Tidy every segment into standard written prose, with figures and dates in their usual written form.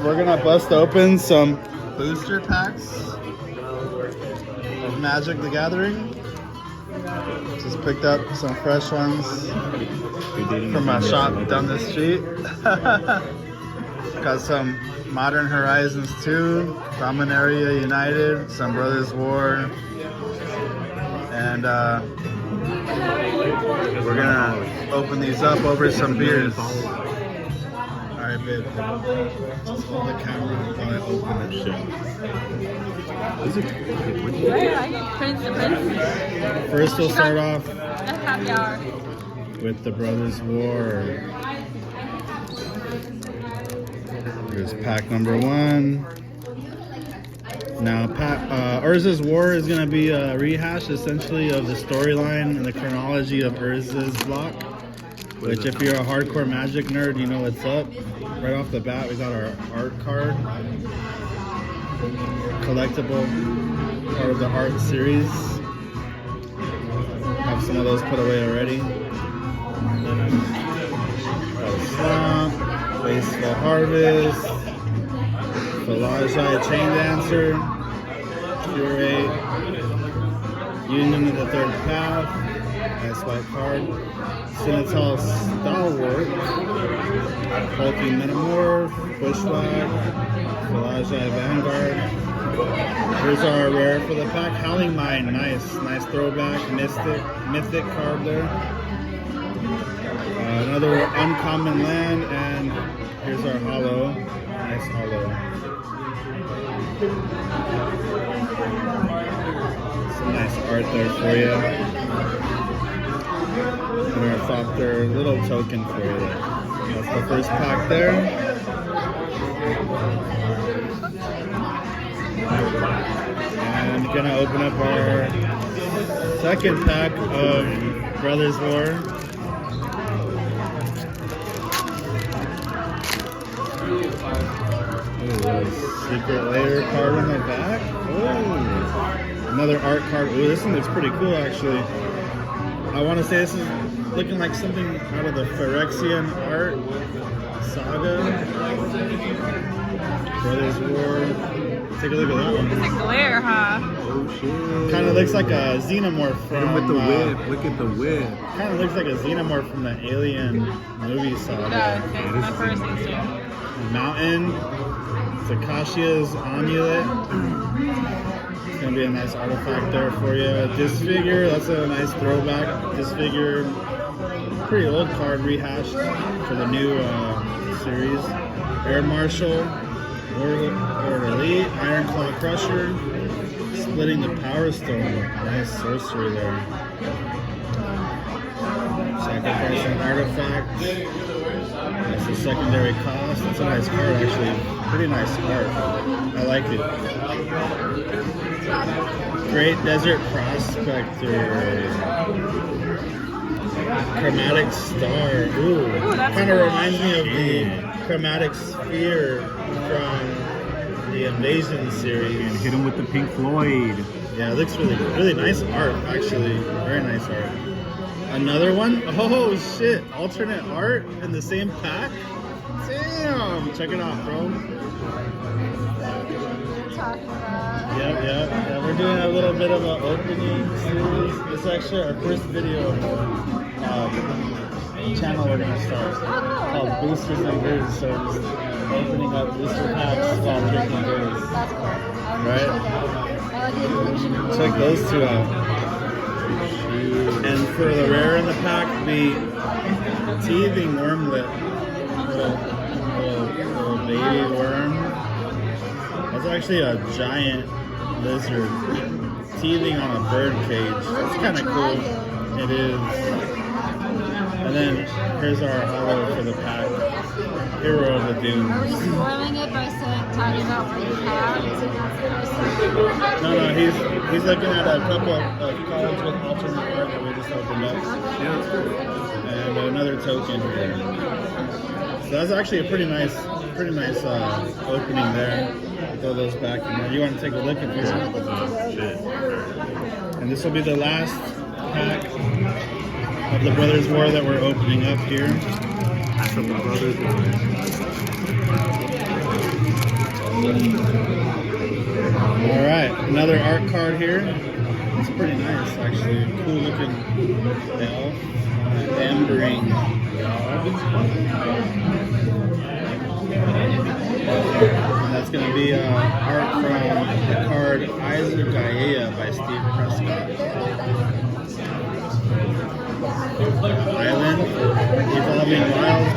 we're gonna bust open some booster packs of Magic the Gathering. Just picked up some fresh ones from a shop down the street. Got some Modern Horizons 2, Dominaria United, some Brothers War, and we're gonna open these up over some beers. Alright, babe. Just hold the camera while I open this shit. First, we'll start off with the Brothers War. Here's pack number 1. Now, Urza's War is going to be a rehash, essentially, of the storyline and the chronology of Urza's block. Which, if you're a hardcore Magic nerd, you know what's up. Right off the bat, we got our art card. Collectible, part of the art series. Have some of those put away already. Got a Swamp, Wasteful Harvest, Pelagia Chain Dancer, Curate, Union of the Third Path, nice white card, Senatal Stalwart, Hulking Metamorph, Bushwhack, Pelagia Vanguard. Here's our rare for the pack, Howling Mine, nice throwback, mythic card there. Another uncommon land, and here's our holo, nice holo. Some nice art there for you. And our Thopter little token for you. That's the first pack there. And gonna open up our second pack of Brothers War. Ooh, secret layer card on the back. Ooh, another art card. Ooh, this one looks pretty cool actually. I want to say this is looking like something out of the Phyrexian art saga. Brothers War. Take a look at that one. It's a glare, huh? Oh shit. Kind of looks like a xenomorph from... with the whip. Look at the whip. Kind of looks like a xenomorph from the Alien movie saga. Yeah, it's my first instinct. Mountain. Sakashia's Amulet. It's going to be a nice artifact there for you. Disfigure. That's a nice throwback. Disfigure. Pretty old card rehashed for the new series. Air Marshal. Order Elite, Iron Claw Crusher, Splitting the Power Stone, nice sorcery there. Sacrifice an artifact, that's the secondary cost. That's a nice card actually, pretty nice art. I like it. Great Desert Prospector. Chromatic Star. Ooh, kind of reminds me of the Chromatic Sphere from the Invasion series. And hit him with the Pink Floyd. Yeah, it looks really nice art, actually. Very nice art. Another one? Oh shit! Alternate art in the same pack? Damn! Check it out, bro. Yeah, we're doing a little bit of an opening series. It's actually our first video channel we're gonna start called Boosters and Brews. So just opening up booster packs while drinking beers. Right? Check those two out. And for the rare in the pack, the Teething Wormlet, little baby worm. That's actually a giant lizard teething on a bird cage. That's kind of cool. It is. And then here's our holo for the pack. Hero of the Dunes. Are we spoiling it by talking about what you have? No, he's looking at a couple of cards with alternate art that we just opened up. Yeah, that's cool. And another token here. So that's actually a pretty nice opening there. Throw those back in there. You want to take a look at this? And this will be the last pack of the Brothers War that we're opening up here. That's what the Brothers War. All right, another art card here. It's pretty nice, actually. Cool looking elf. Ambering dog. And that's going to be art from the card Esoteric by Steve Prescott. Island, Evolving Wilds,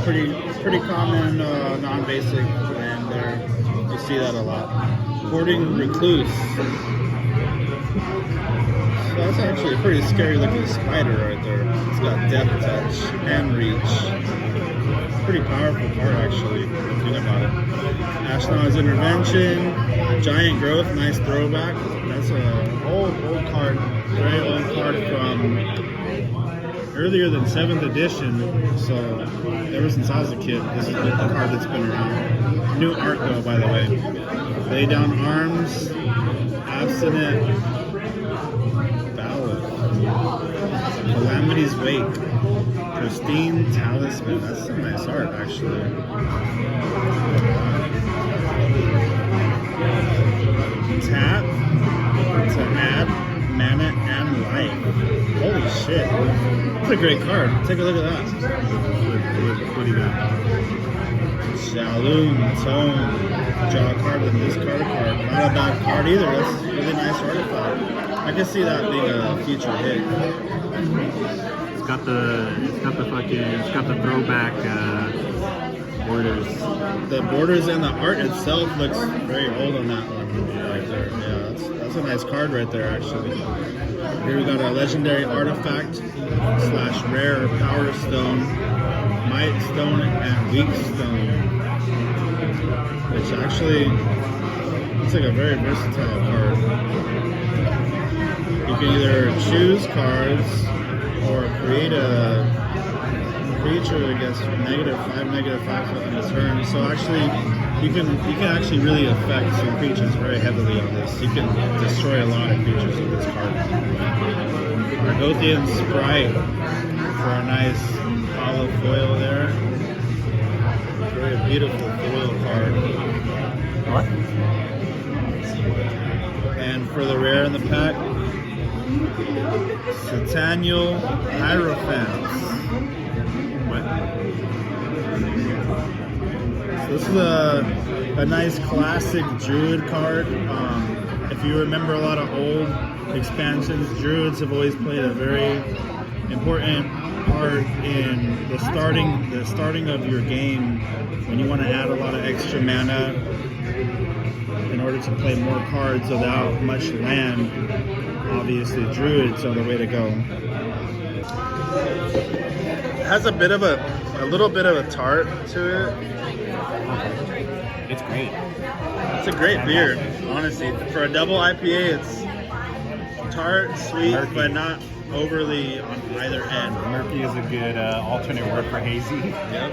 pretty common non-basic land there. You see that a lot. Hoarding Recluse. So that's actually a pretty scary looking spider right there. It's got Death Touch and Reach. Pretty powerful card actually, if you think about it. Ashnod's Intervention, Giant Growth, nice throwback. That's an old card, very old card from earlier than 7th edition, so ever since I was a kid, this is the card that's been around. New art though, by the way. Lay Down Arms, Abstinent Ballad, Calamity's Wake, Pristine Talisman. That's some nice art, actually. Tap to add mana and life. Holy shit. That's a great card. Take a look at that. What do you got? Shalom, Tone. Draw a card with this card. Not a bad card either. That's a really nice artifact. I can see that being a future hit. It's got the throwback borders. The borders and the art itself looks very old on that one right there. Yeah, that's a nice card right there actually. Here we got a legendary artifact / rare power stone, might stone and weak stone. Which actually looks like a very versatile card. You can either choose cards or create a creature that gets -5/-5 on the turn. So actually, you can actually really affect some creatures very heavily on this. You can destroy a lot of creatures with this card. Argothian Sprite for a nice hollow foil there. Very beautiful foil card. What? And for the rare in the pack, Sataniel Hierophants. So this is a nice classic Druid card. If you remember a lot of old expansions, Druids have always played a very important part in the starting of your game when you want to add a lot of extra mana in order to play more cards without much land. Obviously, Druids are the way to go. It has a little bit of a tart to it. It's great. It's a great beer, honestly. For a double IPA, it's tart, sweet, Murky. but not overly on either end. Murky is a good alternate word for hazy. Yep.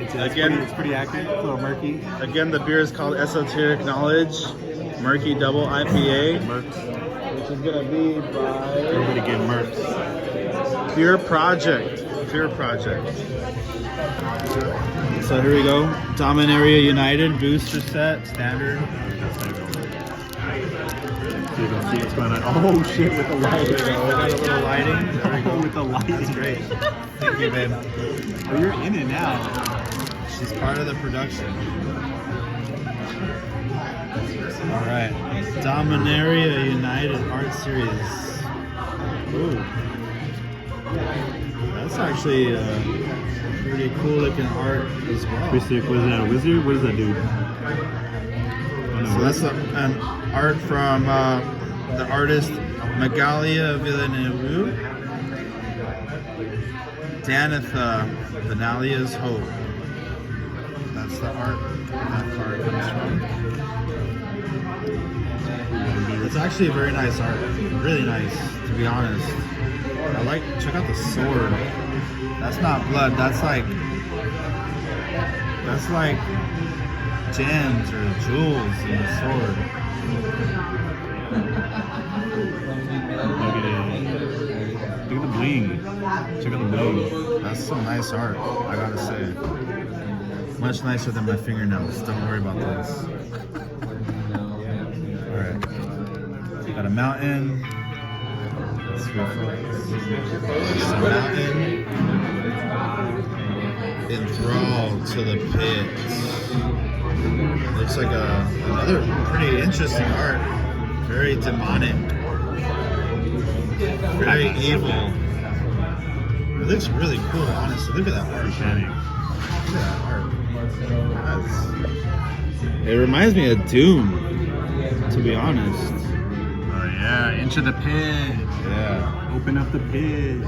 It's pretty accurate. A little murky. Again, the beer is called Esoteric Knowledge, Murky Double IPA, Murks. which is gonna be by Everybody get murks. Pure Project. So here we go. Dominaria United booster set, standard. So you can see what's going on. Oh shit, with the lighting. There we go. We got a little lighting. There we go. With the lighting. That's great. Thank you, babe. Oh, you're in it now. She's part of the production. All right. Dominaria United art series. Ooh. That's actually pretty cool looking art as well. What is that, a wizard? What does that do? So that's an art from the artist Magalia Villeneuve. Danitha, Vanalia's Hope. That's the art that card comes from. It's actually a very nice art. Really nice, to be honest. Check out the sword. That's not blood, that's like gems or jewels in the sword. Look at the bling. Check out the bling. That's some nice art, I gotta say. Much nicer than my fingernails. Don't worry about those. Alright. Got a mountain. Let's refocus. There's a mountain. Enthralled to the pit. Looks like another pretty interesting art. Very demonic. Very evil. It looks really cool, honestly. Look at that art. Look at that art. It reminds me of Doom, to be honest. Oh yeah, into the pit. Yeah. Open up the pit.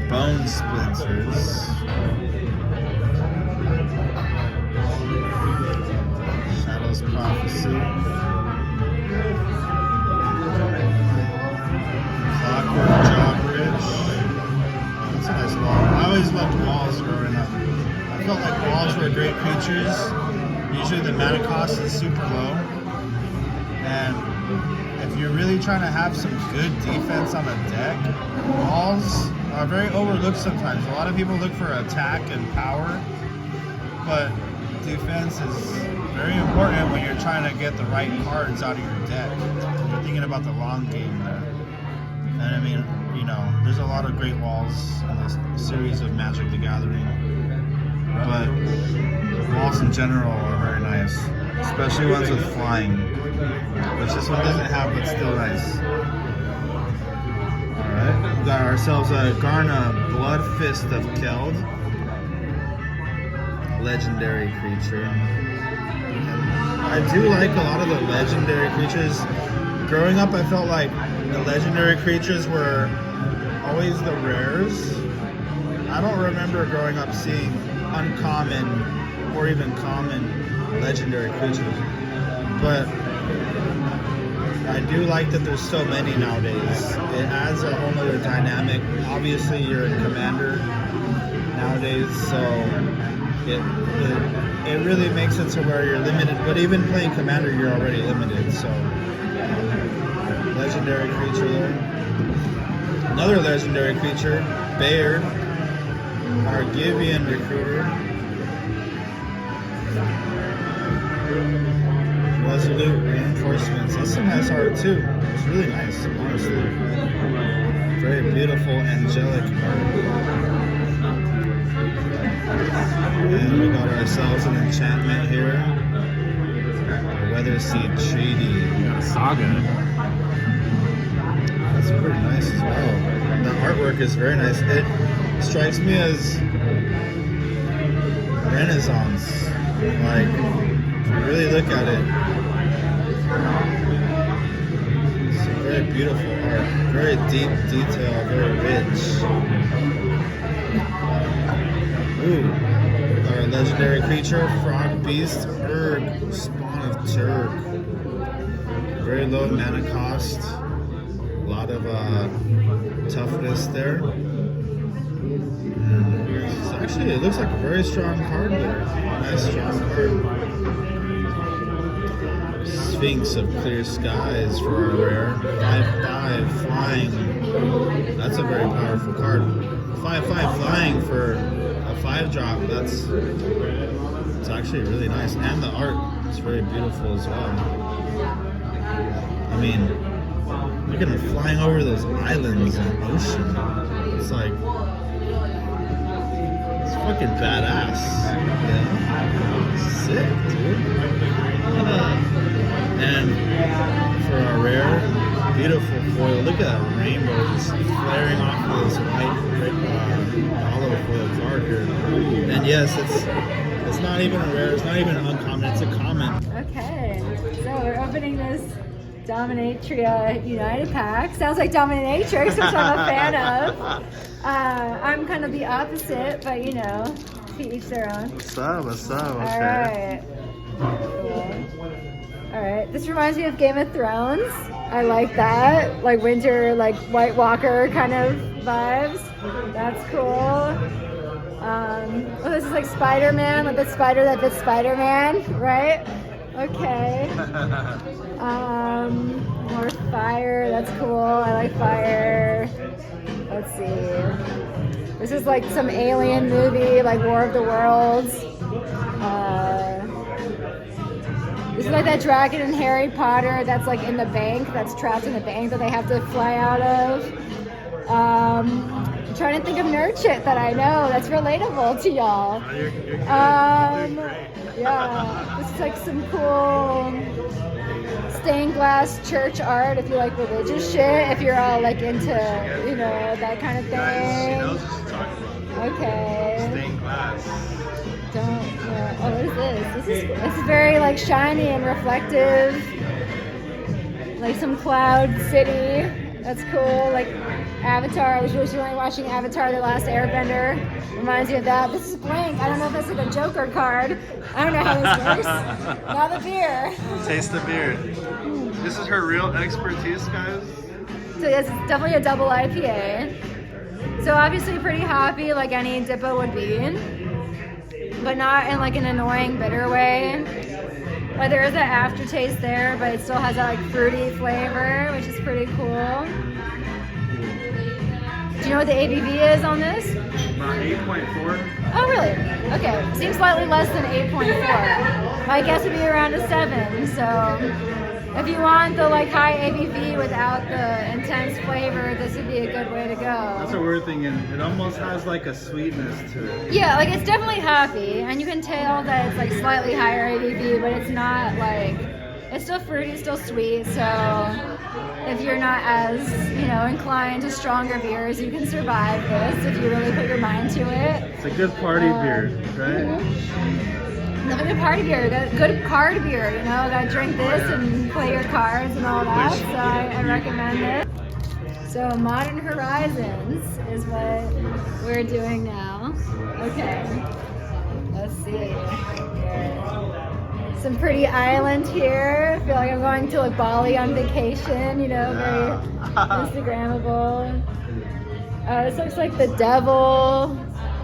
Bone splinters. Shadow's Prophecy. Clockwork Drawbridge. That's a nice wall. I always loved walls growing up. I felt like walls were great creatures. Usually the mana cost is super low. And if you're really trying to have some good defense on a deck, walls are very overlooked sometimes. A lot of people look for attack and power, but defense is very important when you're trying to get the right cards out of your deck. You're thinking about the long game there. And I mean, you know, there's a lot of great walls in this series of Magic the Gathering, but walls in general are very nice, especially ones with flying, which this one doesn't have, but still nice. Alright, we got ourselves a Garna Blood Fist of Keld, legendary creature. I do like a lot of the legendary creatures. Growing up, I felt like the legendary creatures were always the rares. I don't remember growing up seeing uncommon or even common legendary creatures. But I do like that there's so many nowadays. It adds a whole other dynamic. Obviously, you're in Commander nowadays, so it really makes it to where you're limited. But even playing Commander, you're already limited. So legendary creature there. Another legendary creature, Bayard, Argivian Recruiter. Resolute Reinforcements. That's some nice art too. It's really nice, honestly. Very beautiful, angelic art. And we got ourselves an enchantment here. Weatherseed Treaty. We got a Saga. That's pretty nice as well. The artwork is very nice. It strikes me as Renaissance. Like, if you really look at it, it's a very beautiful art. Very deep detail, very rich. Ooh, our legendary creature, Frog Beast, Urg, Spawn of Turg. Very low mana cost. A lot of toughness there. And it's actually, it looks like a very strong card there. Nice strong card. Sphinx of Clear Skies for our rare. 5/5 flying. That's a very powerful card. 5/5 flying for a 5-drop. It's actually really nice. And the art is very beautiful as well. I mean, look at him flying over those islands and ocean. It's like, it's fucking badass. Yeah. Sick, dude. And for our rare, beautiful foil. Look at that rainbow just flaring off of this white hollow foil card here. And yes, it's not even a rare. It's not even an uncommon. It's a common. Okay, so we're opening this Dominaria United pack. Sounds like Dominatrix, which I'm a fan of. I'm kind of the opposite, but you know, to each their own. What's up? What's up? Okay. Alright. Cool. Alright, this reminds me of Game of Thrones. I like that. Like winter, like White Walker kind of vibes. That's cool. Oh, this is like Spider-Man, like the spider that bit Spider-Man, right? Okay. More fire, that's cool. I like fire. Let's see. This is like some alien movie, like War of the Worlds. This is like that dragon in Harry Potter that's like in the bank, that's trapped in the bank that they have to fly out of. I'm trying to think of nerd shit that I know that's relatable to y'all. Yeah, this is like some cool stained glass church art if you like religious shit, if you're all like into, you know, that kind of thing. Okay. Stained glass. Oh, what is this? This is very like shiny and reflective, like some cloud city. That's cool. Like Avatar. I was recently watching Avatar: The Last Airbender. Reminds me of that. This is blank. I don't know if that's like a Joker card. I don't know how this works. Now the beer. Taste the beer. This is her real expertise, guys. So yes, it's definitely a double IPA. So obviously pretty hoppy, like any Dippo would be, but not in like an annoying bitter way. Like there is that aftertaste there, but it still has that like fruity flavor, which is pretty cool. Do you know what the ABV is on this? 8.4. Oh really? Okay, seems slightly less than 8.4. My guess would be around a 7. So if you want the like high ABV without the intense flavor, this would be a good way to go. That's a weird thing, and it almost has like a sweetness to it. Yeah, like it's definitely hoppy, and you can tell that it's like slightly higher ABV, but it's not like, it's still fruity, it's still sweet. So if you're not as, you know, inclined to stronger beers, you can survive this if you really put your mind to it. It's a good party beer, right? Definitely a party beer, good card beer, you know, gotta drink this and play your cards and all that, so I recommend it. So Modern Horizons is what we're doing now. Okay, let's see. Some pretty island here. I feel like I'm going to like Bali on vacation, you know, very Instagrammable. This looks like the devil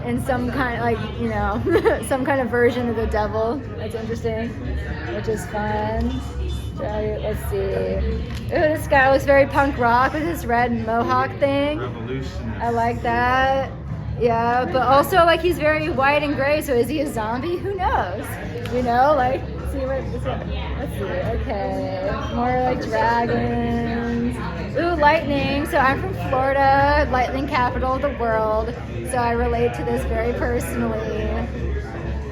in some kind of like, you know, some kind of version of the devil. That's interesting, which is fun. Let's see. Ooh, this guy was very punk rock with his red mohawk thing. Revolution. I like that. Yeah, but also like he's very white and gray, so is he a zombie? Who knows? You know, like, see what, let's see, okay. More like dragons. Ooh, lightning. So I'm from Florida, lightning capital of the world, so I relate to this very personally.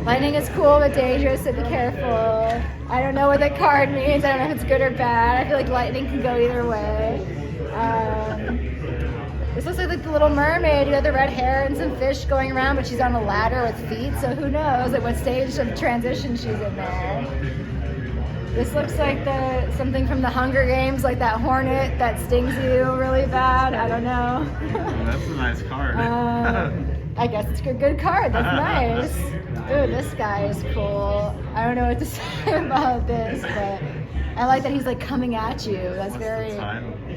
Lightning is cool but dangerous, so be careful. I don't know what that card means. I don't know if it's good or bad. I feel like lightning can go either way. This looks like the Little Mermaid. You have the red hair and some fish going around, but she's on a ladder with feet, so who knows at what stage of transition she's in there. This looks like something from the Hunger Games, like that hornet that stings you really bad. I don't know. That's a nice card. I guess it's a good card. That's nice. Ooh, this guy is cool. I don't know what to say about this, but I like that he's like coming at you. That's very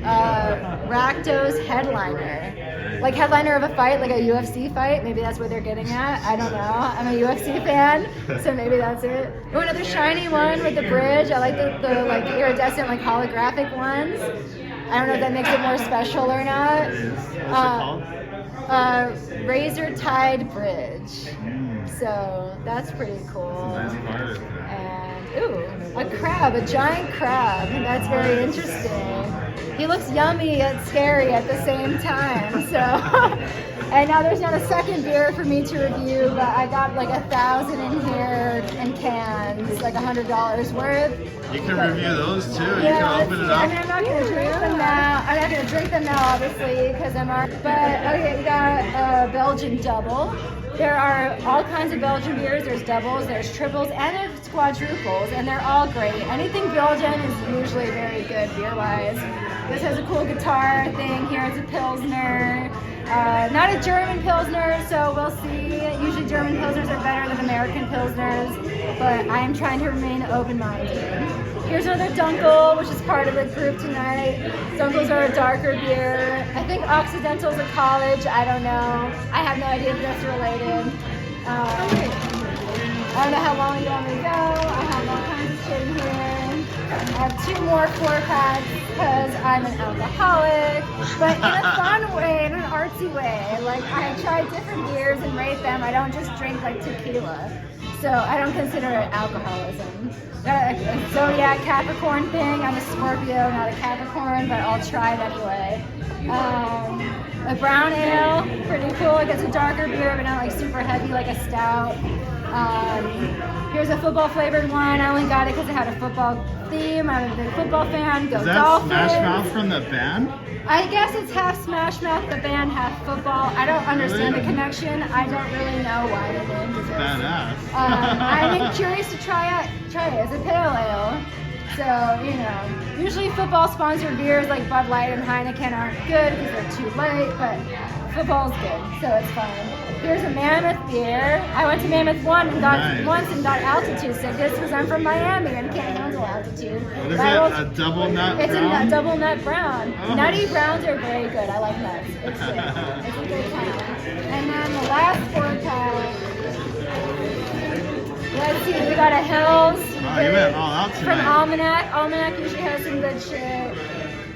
Rakdos headliner. Like headliner of a fight, like a UFC fight. Maybe that's what they're getting at. I don't know. I'm a UFC fan, so maybe that's it. Oh, another shiny one with the bridge. I like the like iridescent, like holographic ones. I don't know if that makes it more special or not. What's it called? Razor Tide Bridge. So that's pretty cool. That's a nice card. And ooh, a crab, a giant crab. That's very interesting. He looks yummy yet scary at the same time. So, and now there's not a second beer for me to review, but I got like 1,000 in here in cans, like $100 worth. You can review those too. Yeah, You can open it up. I mean, I'm not gonna drink them now. I'm not gonna drink them now, obviously, because I'm already. But okay, we got a Belgian double. There are all kinds of Belgian beers. There's doubles, there's triples, and there's quadruples, and they're all great. Anything Belgian is usually very good beer-wise. This has a cool guitar thing here. It's a Pilsner. Not a German Pilsner, so we'll see. Usually German Pilsners are better than American Pilsners, but I am trying to remain open-minded. Here's another Dunkel, which is part of the group tonight. Dunkels are a darker beer. I think Occidental's a college. I don't know. I have no idea if that's related. I don't know how long you want me to go. I have all kinds of shit in here. I have 2 more 4-packs because I'm an alcoholic, but in a fun way, in an artsy way. Like, I try different beers and rate them. I don't just drink like tequila. So I don't consider it alcoholism. Got a zodiac Capricorn thing. I'm a Scorpio, not a Capricorn, but I'll try it anyway. A brown ale, pretty cool. It gets a darker beer, but not like super heavy like a stout. Here's a football flavored one. I only got it because it had a football theme. I'm a big football fan. Go Is that Dolphins. Smash Mouth from the band? I guess it's half Smash Mouth, the band, half football. I don't understand the connection. I don't really know why they named it. Badass. I'm curious to try it. It's a pale ale. So, you know, usually football sponsored beers like Bud Light and Heineken aren't good because they're too light, but football's good, so it's fine. Here's a Mammoth beer. I went to Mammoth once and got altitude sickness because I'm from Miami and can't handle altitude. What is it? A double nut It's brown? a double nut brown. Oh. Nutty browns are very good. I like nuts. It's good. It's a good time. And then the last 4-pack. Let's see, we got a Hills. Oh, you went all out From tonight. Almanac. Almanac usually has some good shit.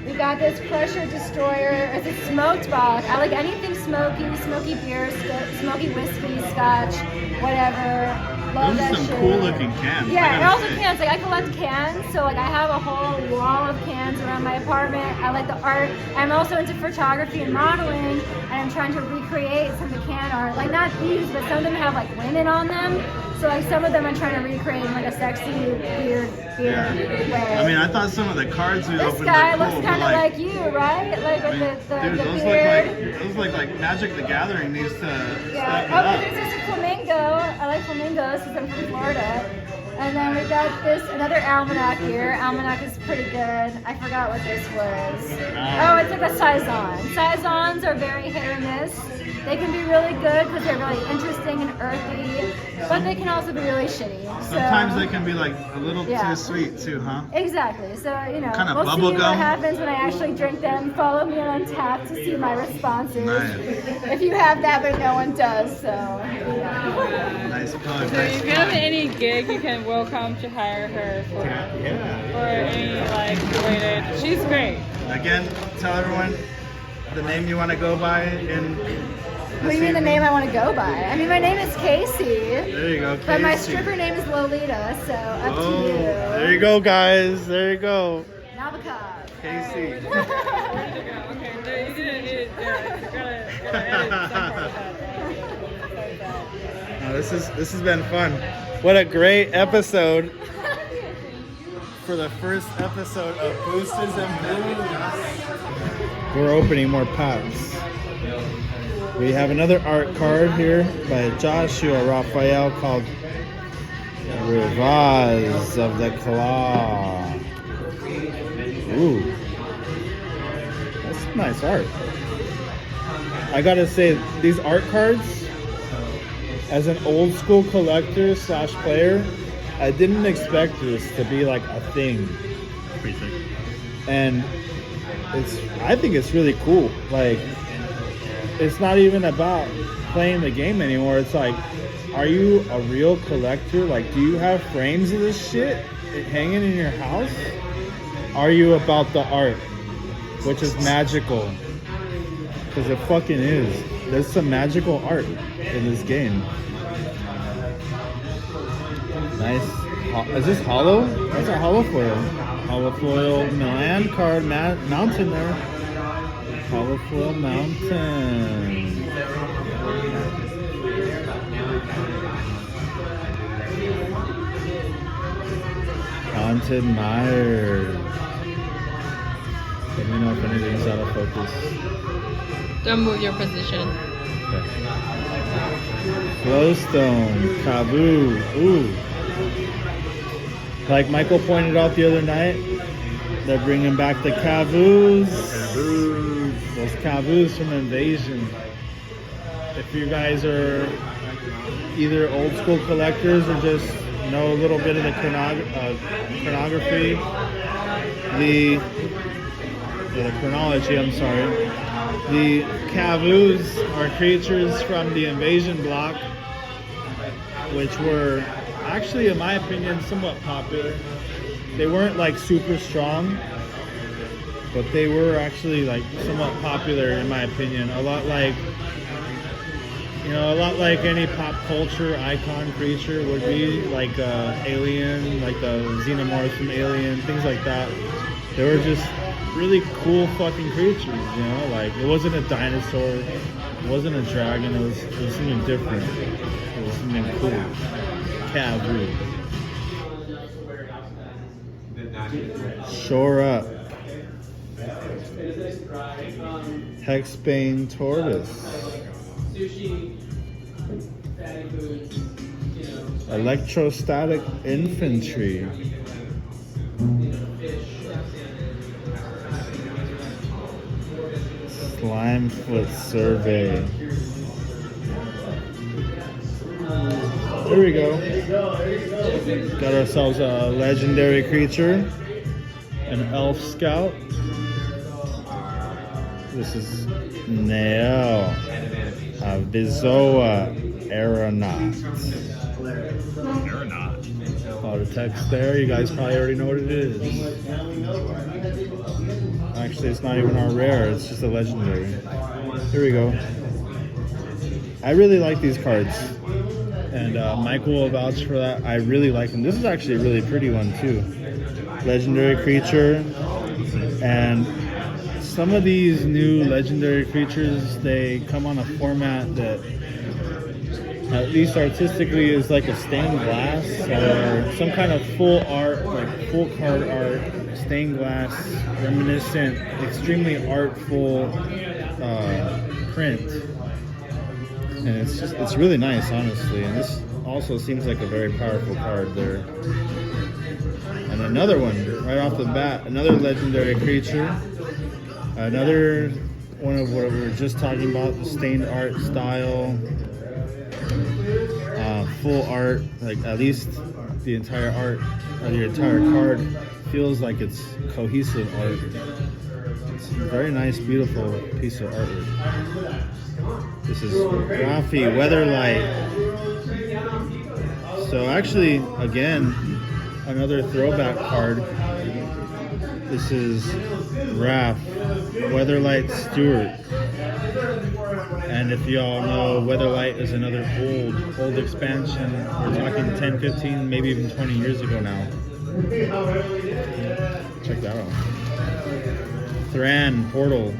We got this Crusher Destroyer. It's a smoked bock. I like anything smoky beer, smoky whiskey, scotch, whatever. Love Those that are some shit. cool looking cans. Yeah, I and gotta also say. cans. Like I collect cans, so like I have a whole wall of cans around my apartment. I like the art. I'm also into photography and modeling, and I'm trying to recreate some of the can art. Like not these, but some of them have like women on them. So like some of them I'm trying to recreate in like a sexy weird way. I mean, I thought some of the cards we This opened guy were cool, looks but kind of like you, right? Like with dude, the those beard. look like Magic the Gathering needs to Yeah. step it Oh, up. there's this flamingo. I like flamingos because I'm from Florida. And then we got this another almanac here. Almanac is pretty good. I forgot what this was. Oh, it's like a saison. Saisons are very hit or miss. They can be really good because they're really interesting and earthy, but they can also be really shitty. Sometimes So, they can be like a little Yeah. too sweet too, huh? Exactly. So, you know, Kinda we'll see bubble what gum? happens when I actually drink them. Follow me on Tap to see my responses. Nice. If you have that, but no one does, so yeah. Nice plug. So Nice if you have plug. any gig, you can welcome to hire her for Yeah. any like related. She's great. Again, tell everyone the name you want to go by in. What do you mean the name I want to go by? I mean, my name is Casey, There you go, Casey. but my stripper name is Lolita, so up to Oh, you. there you go, guys. There you go. Nabokov. Casey. Okay, so you didn't need it. Gotta edit stuff like that. No, this has been fun. What a great episode for the first episode of Boosters and Brews. We're opening more packs. We have another art card here by Joshua Raphael called Rivaz of the Claw. Ooh. That's some nice art. I gotta say, these art cards, as an old school collector / player, I didn't expect this to be like a thing. And I think it's really cool. Like, it's not even about playing the game anymore. It's like, are you a real collector? Like, do you have frames of this shit hanging in your house? Are you about the art, which is magical? Because it fucking is. There's some magical art in this game. Nice. Is this hollow? That's a hollow foil. Hollow foil Milan card mountain there. Hollow foil mountain. Haunted Mire. Let me know if anything's out of focus. Don't move your position. Glowstone, Kavu. Ooh. Like Michael pointed out the other night, they're bringing back the Kavus. Those Kavus from Invasion. If you guys are either old school collectors or just know a little bit of the chronography, the chronology, I'm sorry. The Kavus are creatures from the Invasion block, which were actually, in my opinion, somewhat popular. They weren't like super strong, but they were actually like somewhat popular in my opinion. A lot like, You know, a lot like any pop culture icon creature would be, like Alien, like the xenomorphs from Alien, things like that. They were just really cool fucking creatures, you know? Like, it wasn't a dinosaur, it wasn't a dragon, it was something different. It was something cool. Cavu. Shore Up. Hexbane Tortoise. Electrostatic Infantry. Slimefoot Survey. There we go. Got ourselves a legendary creature. An Elf Scout. This is Nael. A Vizoa Aeronaut. Oh, the text there, you guys probably already know what it is. Actually, it's not even our rare, it's just a legendary. Here we go. I really like these cards. And Michael will vouch for that. I really like them. This is actually a really pretty one, too. Legendary creature. And some of these new legendary creatures, they come on a format that, at least artistically, is like a stained glass or some kind of full art, like full card art, stained glass, reminiscent, extremely artful print. And it's really nice, honestly. And this also seems like a very powerful card there. And another one, right off the bat, another legendary creature. Another one of what we were just talking about, the stained art style. Full art, like at least the entire art or the entire card feels like it's cohesive art. It's a very nice, beautiful piece of artwork. This is Rafi Weatherlight. So actually, again, another throwback card. This is Raph Weatherlight Stewart. And if y'all know, Weatherlight is another old expansion. We're talking 10, 15, maybe even 20 years ago now. Check that out. Thran Portal.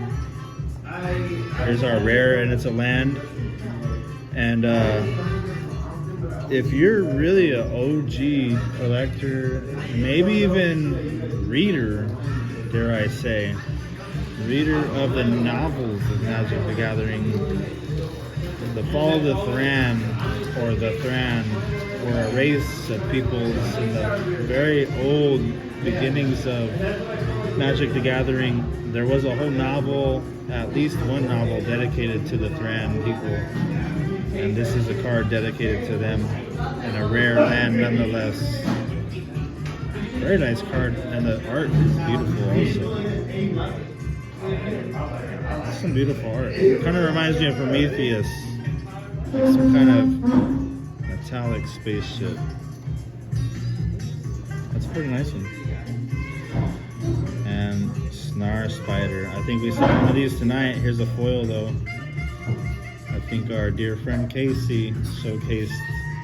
Here's our rare, and it's a land. And if you're really an OG collector, maybe even reader, dare I say, reader of the novels of Magic the Gathering, the Fall of the Thran, or the Thran, were a race of peoples in the very old beginnings of Magic the Gathering. There was a whole novel, at least one novel, dedicated to the Thran people. And this is a card dedicated to them, and a rare land nonetheless. Very nice card, and the art is beautiful also. Some beautiful art. It kind of reminds me of Prometheus. Like some kind of metallic spaceship. That's a pretty nice one. And Snar Spider. I think we saw one of these tonight. Here's a foil though. I think our dear friend Casey showcased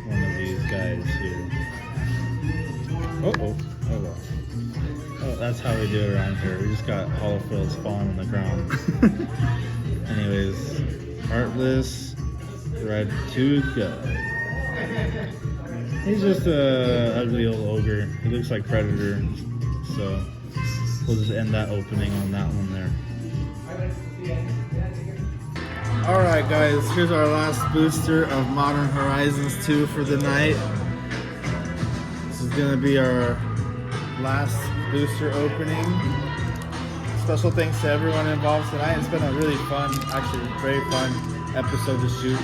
one of these guys here. Oh well. Oh, that's how we do it around here. We just got holofoils falling on the ground. Anyways, Heartless Red Tooth guy. He's just a ugly old ogre. He looks like Predator. So we'll just end that opening on that one there. Alright guys, here's our last booster of Modern Horizons 2 for the night. This is going to be our last booster opening. Special thanks to everyone involved tonight. It's been a really fun, actually very fun episode to shoot.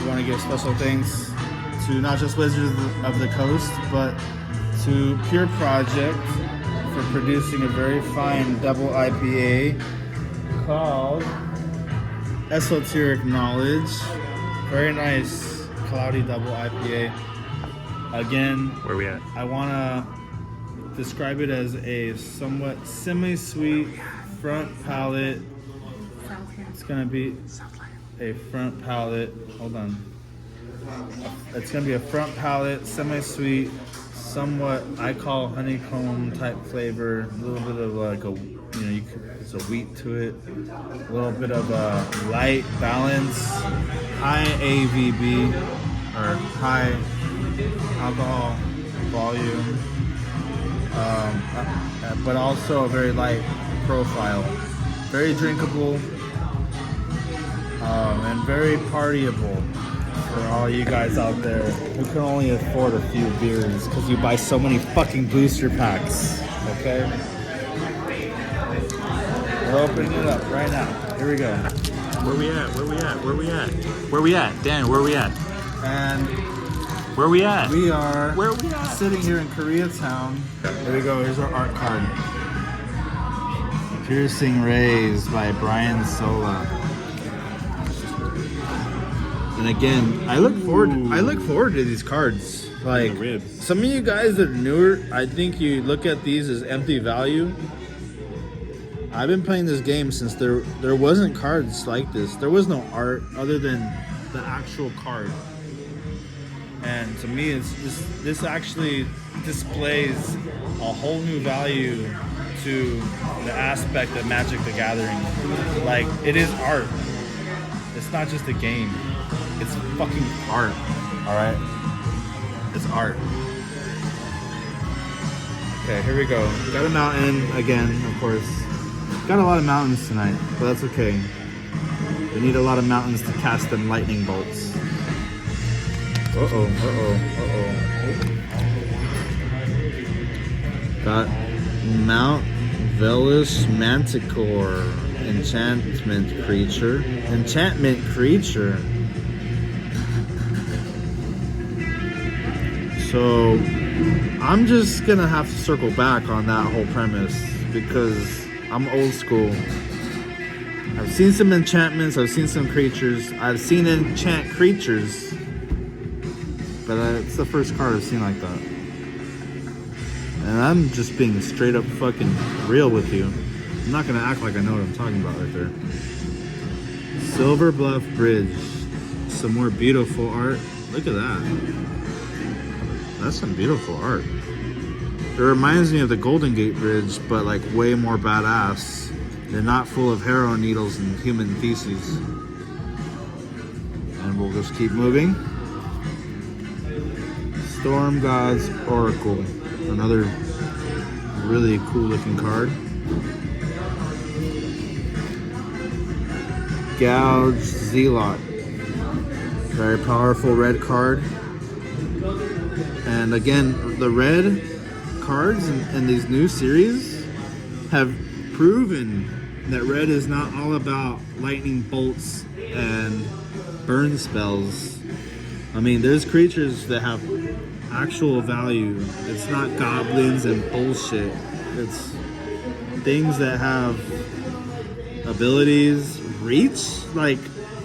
We want to give special thanks to not just Wizards of the Coast, but to Pure Project for producing a very fine double IPA called Esoteric Knowledge. Very nice cloudy double IPA. Again, where we at? I want to describe it as a somewhat semi-sweet front palate. It's gonna be a front palette. Hold on. It's gonna be a front palette, semi-sweet, somewhat I call honeycomb type flavor. A little bit of like a, there's a wheat to it. A little bit of a light balance, high AVB or high alcohol volume, but also a very light profile, very drinkable, and very partyable for all you guys out there who can only afford a few beers because you buy so many fucking booster packs. Okay, we're opening it up right now. Here we go. Where we at? Dan, where we at? And where we at? we are Where we at? sitting here in Koreatown. Here we go. Here's our art card. Piercing Rays by Brian Sola. And again, I look forward to these cards. Like, The ribs. some of you guys that are newer, I think you look at these as empty value. I've been playing this game since there wasn't cards like this. There was no art other than the actual card. And to me, this actually displays a whole new value to the aspect of Magic the Gathering. Like, it is art. It's not just a game. It's fucking art. Alright? It's art. Okay, here we go. Got a mountain again, of course. Got a lot of mountains tonight, but that's okay. We need a lot of mountains to cast them lightning bolts. Got Mount Velis Manticore. Enchantment creature. So I'm just gonna have to circle back on that whole premise because I'm old school. I've seen some enchantments, I've seen some creatures, I've seen enchant creatures, but it's the first card I've seen like that. And I'm just being straight up fucking real with you. I'm not gonna act like I know what I'm talking about right there. Silver Bluff Bridge. Some more beautiful art. Look at that. That's some beautiful art. It reminds me of the Golden Gate Bridge, but like way more badass. They're not full of harrow needles and human feces. And we'll just keep moving. Storm God's Oracle. Another really cool looking card. Gouge Zealot. Very powerful red card. And again, the red cards in these new series have proven that red is not all about lightning bolts and burn spells. I mean, there's creatures that have actual value. It's not goblins and bullshit. It's things that have abilities, reach. Like,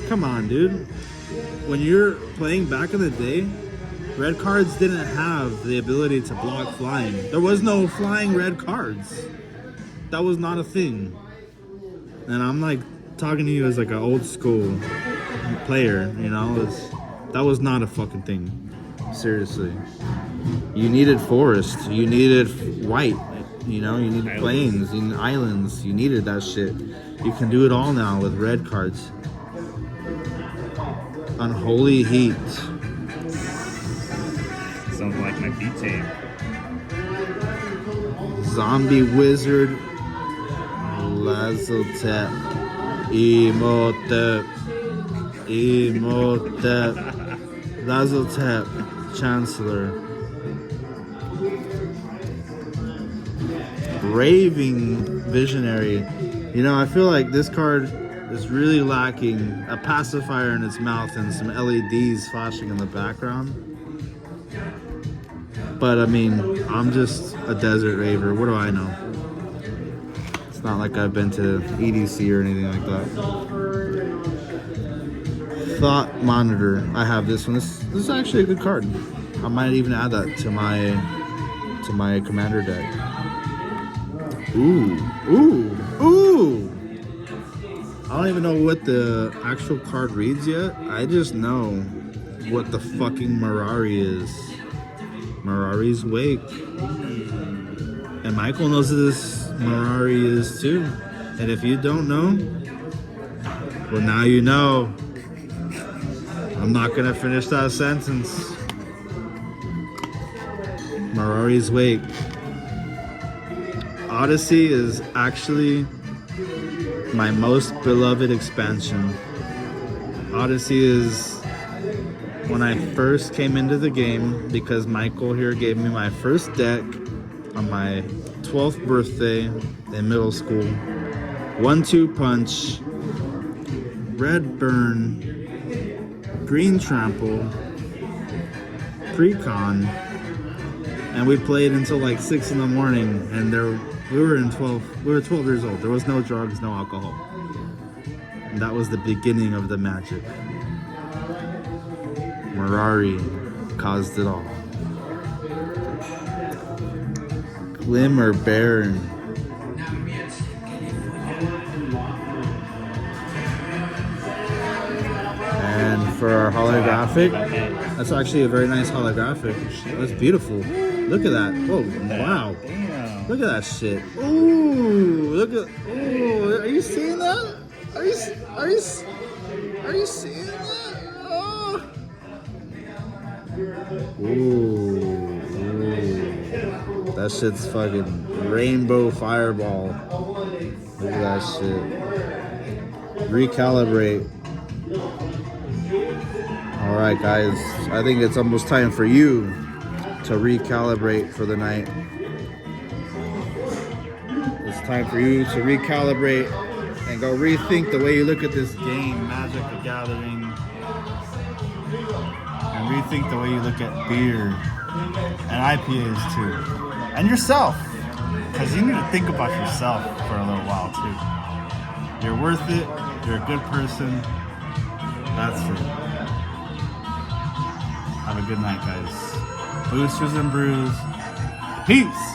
come on, dude. When you're playing back in the day, red cards didn't have the ability to block flying. There was no flying red cards. That was not a thing. And I'm like talking to you as like an old school player, you know? That was not a fucking thing. Seriously. You needed forest. You needed white. You know, you needed plains, you needed islands. You needed that shit. You can do it all now with red cards. Unholy Heat. Sounds like my beat tape. Zombie Wizard. Lazotep. Emotep. Lazotep. Chancellor. Raving Visionary. You know, I feel like this card is really lacking a pacifier in its mouth and some LEDs flashing in the background. But I mean, I'm just a desert raver. What do I know? It's not like I've been to EDC or anything like that. Thought Monitor. I have this one. This is actually a good card. I might even add that to my commander deck. Ooh. I don't even know what the actual card reads yet. I just know what the fucking Mirari is. Mirari's Wake. And Michael knows who this Mirari is too. And if you don't know, well, now you know. I'm not gonna finish that sentence. Mirari's Wake. Odyssey is actually my most beloved expansion. Odyssey is when I first came into the game because Michael here gave me my first deck on my 12th birthday in middle school. 1-2 punch, red burn, green trample, pre-con, and we played until like 6 in the morning, and we were 12 years old. There was no drugs, no alcohol. And that was the beginning of the magic. Mirari caused it all. Glimmer Baron. And for our holographic, that's actually a very nice holographic. That's beautiful. Look at that. Oh, wow. Look at that shit. Ooh, look at. Ooh, are you seeing that? Are you seeing that? Oh. Ooh. That shit's fucking rainbow fireball. Look at that shit. Recalibrate. All right, guys. I think it's almost time for you to recalibrate for the night. It's time for you to recalibrate and go rethink the way you look at this game, Magic the Gathering, and rethink the way you look at beer and IPAs too, and yourself, because you need to think about yourself for a little while too. You're worth it. You're a good person. That's it. Have a good night, guys. Boosters and Brews. Peace.